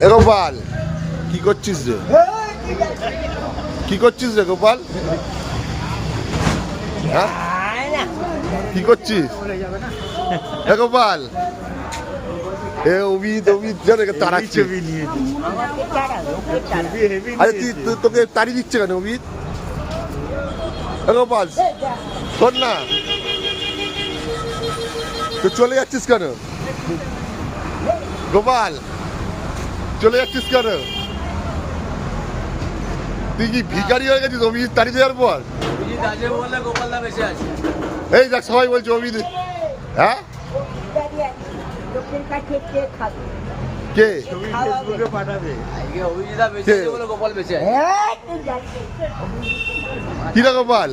এ গোপাল কি করছিস রে? কি করছিস রে গোপাল? হ্যাঁ কি করছিস এ গোপাল? এ অমিত অমিত জানে তাড়াচ্ছে। আরে তোকে তাড়ি দিচ্ছে কেন অমিত? এ গোপাল শোন না, তো চলে যাচ্ছিস কেন গোপাল? চলে যাচ্ছিস কেন? তুই কি ভিখারি হয়ে গেছিস অভিজিৎ তাড়ি দেওয়ার পর? এই দেখ সবাই বলছে অভিজিৎ। হ্যাঁ কে কিরা গোপাল?